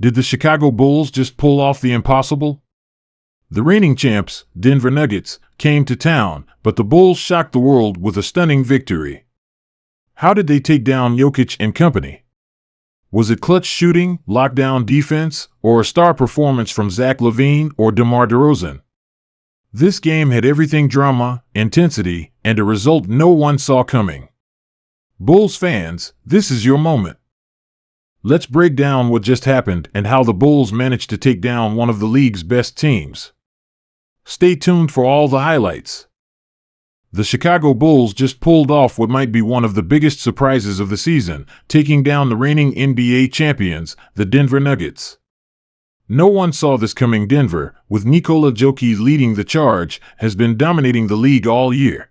Did the Chicago Bulls just pull off the impossible? The reigning champs, Denver Nuggets, came to town, but the Bulls shocked the world with a stunning victory. How did they take down Jokic and company? Was it clutch shooting, lockdown defense, or a star performance from Zach LaVine or DeMar DeRozan? This game had everything: drama, intensity, and a result no one saw coming. Bulls fans, this is your moment. Let's break down what just happened and how the Bulls managed to take down one of the league's best teams. Stay tuned for all the highlights. The Chicago Bulls just pulled off what might be one of the biggest surprises of the season, taking down the reigning NBA champions, the Denver Nuggets. No one saw this coming. Denver, with Nikola Vučević leading the charge, has been dominating the league all year.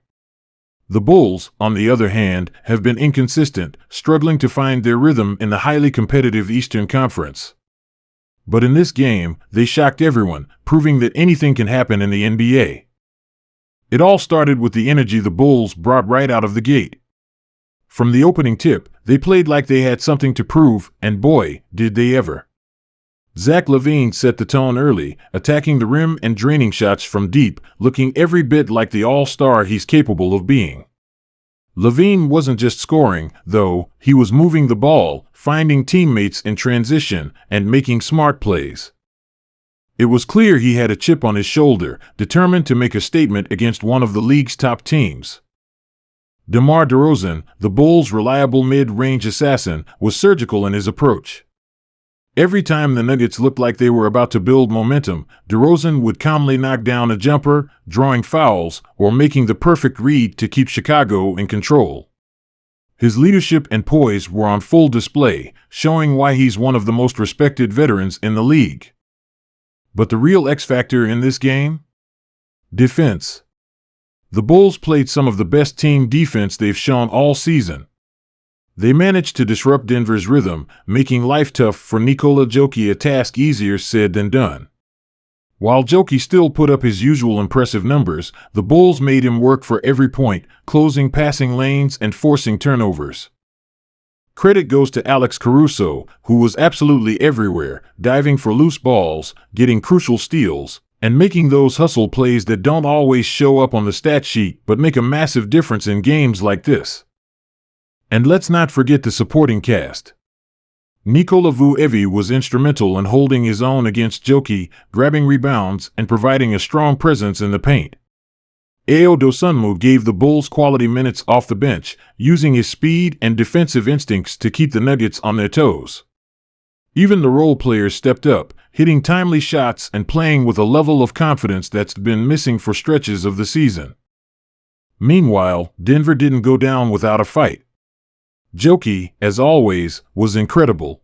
The Bulls, on the other hand, have been inconsistent, struggling to find their rhythm in the highly competitive Eastern Conference. But in this game, they shocked everyone, proving that anything can happen in the NBA. It all started with the energy the Bulls brought right out of the gate. From the opening tip, they played like they had something to prove, and boy, did they ever. Zach LaVine set the tone early, attacking the rim and draining shots from deep, looking every bit like the all-star he's capable of being. LaVine wasn't just scoring, though; he was moving the ball, finding teammates in transition, and making smart plays. It was clear he had a chip on his shoulder, determined to make a statement against one of the league's top teams. DeMar DeRozan, the Bulls' reliable mid-range assassin, was surgical in his approach. Every time the Nuggets looked like they were about to build momentum, DeRozan would calmly knock down a jumper, drawing fouls, or making the perfect read to keep Chicago in control. His leadership and poise were on full display, showing why he's one of the most respected veterans in the league. But the real X-factor in this game? Defense. The Bulls played some of the best team defense they've shown all season. They managed to disrupt Denver's rhythm, making life tough for Nikola Vučević, a task easier said than done. While Vučević still put up his usual impressive numbers, the Bulls made him work for every point, closing passing lanes and forcing turnovers. Credit goes to Alex Caruso, who was absolutely everywhere, diving for loose balls, getting crucial steals, and making those hustle plays that don't always show up on the stat sheet but make a massive difference in games like this. And let's not forget the supporting cast. Nikola Vučević was instrumental in holding his own against Vučević, grabbing rebounds and providing a strong presence in the paint. Ayo Dosunmu gave the Bulls quality minutes off the bench, using his speed and defensive instincts to keep the Nuggets on their toes. Even the role players stepped up, hitting timely shots and playing with a level of confidence that's been missing for stretches of the season. Meanwhile, Denver didn't go down without a fight. Vučević, as always, was incredible.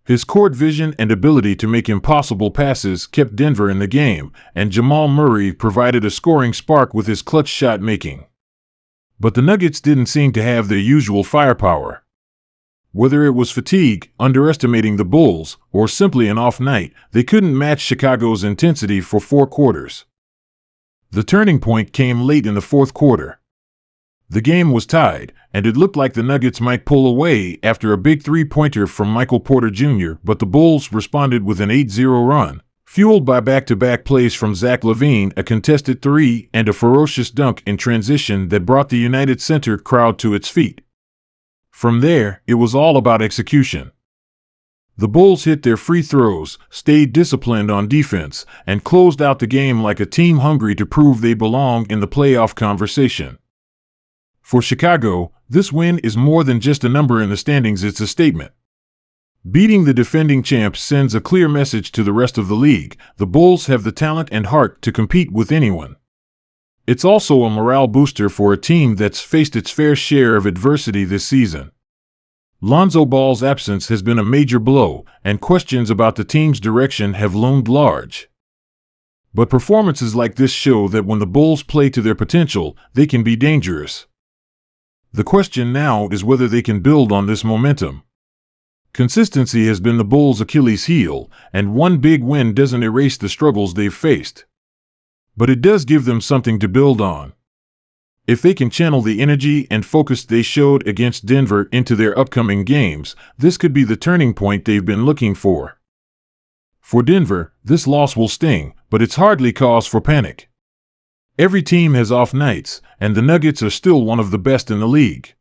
His court vision and ability to make impossible passes kept Denver in the game, and Jamal Murray provided a scoring spark with his clutch shot making. But the Nuggets didn't seem to have their usual firepower. Whether it was fatigue, underestimating the Bulls, or simply an off night, they couldn't match Chicago's intensity for 4 quarters. The turning point came late in the 4th quarter. The game was tied, and it looked like the Nuggets might pull away after a big three-pointer from Michael Porter Jr., but the Bulls responded with an 8-0 run, fueled by back-to-back plays from Zach LaVine, a contested three, and a ferocious dunk in transition that brought the United Center crowd to its feet. From there, it was all about execution. The Bulls hit their free throws, stayed disciplined on defense, and closed out the game like a team hungry to prove they belong in the playoff conversation. For Chicago, this win is more than just a number in the standings, it's a statement. Beating the defending champs sends a clear message to the rest of the league: the Bulls have the talent and heart to compete with anyone. It's also a morale booster for a team that's faced its fair share of adversity this season. Lonzo Ball's absence has been a major blow, and questions about the team's direction have loomed large. But performances like this show that when the Bulls play to their potential, they can be dangerous. The question now is whether they can build on this momentum. Consistency has been the Bulls' Achilles heel, and one big win doesn't erase the struggles they've faced. But it does give them something to build on. If they can channel the energy and focus they showed against Denver into their upcoming games, this could be the turning point they've been looking for. For Denver, this loss will sting, but it's hardly cause for panic. Every team has off nights, and the Nuggets are still one of the best in the league.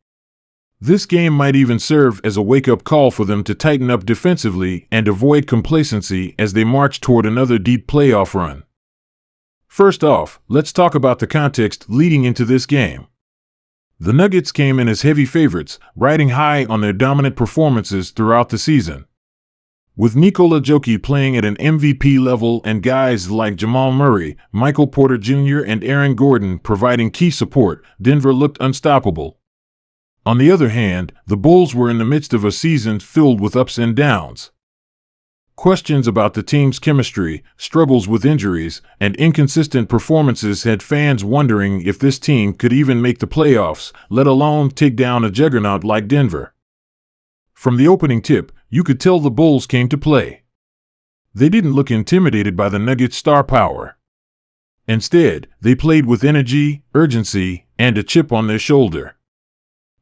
This game might even serve as a wake-up call for them to tighten up defensively and avoid complacency as they march toward another deep playoff run. First off, let's talk about the context leading into this game. The Nuggets came in as heavy favorites, riding high on their dominant performances throughout the season. With Nikola Vučević playing at an MVP level and guys like Jamal Murray, Michael Porter Jr., and Aaron Gordon providing key support, Denver looked unstoppable. On the other hand, the Bulls were in the midst of a season filled with ups and downs. Questions about the team's chemistry, struggles with injuries, and inconsistent performances had fans wondering if this team could even make the playoffs, let alone take down a juggernaut like Denver. From the opening tip, you could tell the Bulls came to play. They didn't look intimidated by the Nuggets' star power. Instead, they played with energy, urgency, and a chip on their shoulder.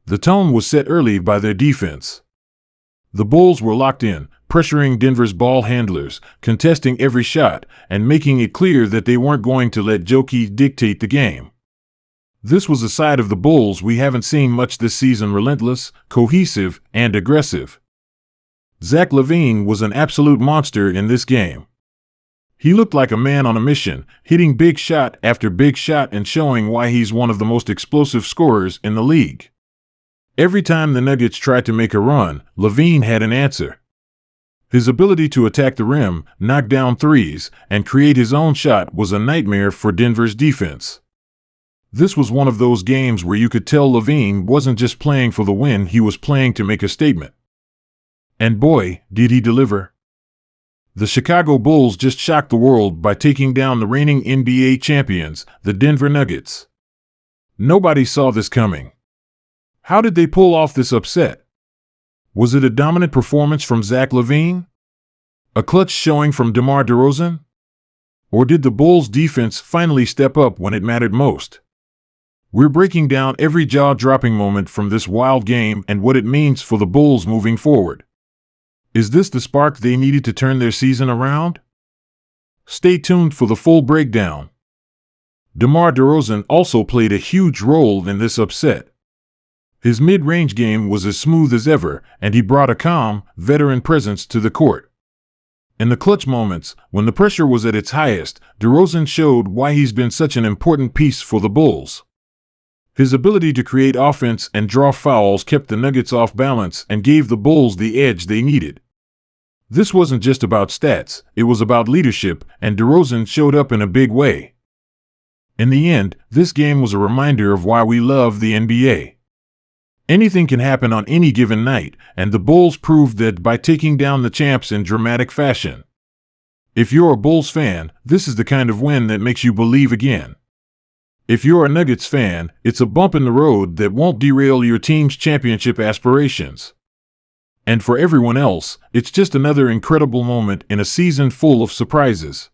The tone was set early by their defense. The Bulls were locked in, pressuring Denver's ball handlers, contesting every shot, and making it clear that they weren't going to let Vučević dictate the game. This was a side of the Bulls we haven't seen much this season: relentless, cohesive, and aggressive. Zach LaVine was an absolute monster in this game. He looked like a man on a mission, hitting big shot after big shot and showing why he's one of the most explosive scorers in the league. Every time the Nuggets tried to make a run, LaVine had an answer. His ability to attack the rim, knock down threes, and create his own shot was a nightmare for Denver's defense. This was one of those games where you could tell LaVine wasn't just playing for the win, he was playing to make a statement. And boy, did he deliver. The Chicago Bulls just shocked the world by taking down the reigning NBA champions, the Denver Nuggets. Nobody saw this coming. How did they pull off this upset? Was it a dominant performance from Zach LaVine? A clutch showing from DeMar DeRozan? Or did the Bulls' defense finally step up when it mattered most? We're breaking down every jaw-dropping moment from this wild game and what it means for the Bulls moving forward. Is this the spark they needed to turn their season around? Stay tuned for the full breakdown. DeMar DeRozan also played a huge role in this upset. His mid-range game was as smooth as ever, and he brought a calm, veteran presence to the court. In the clutch moments, when the pressure was at its highest, DeRozan showed why he's been such an important piece for the Bulls. His ability to create offense and draw fouls kept the Nuggets off balance and gave the Bulls the edge they needed. This wasn't just about stats, it was about leadership, and DeRozan showed up in a big way. In the end, this game was a reminder of why we love the NBA. Anything can happen on any given night, and the Bulls proved that by taking down the champs in dramatic fashion. If you're a Bulls fan, this is the kind of win that makes you believe again. If you're a Nuggets fan, it's a bump in the road that won't derail your team's championship aspirations. And for everyone else, it's just another incredible moment in a season full of surprises.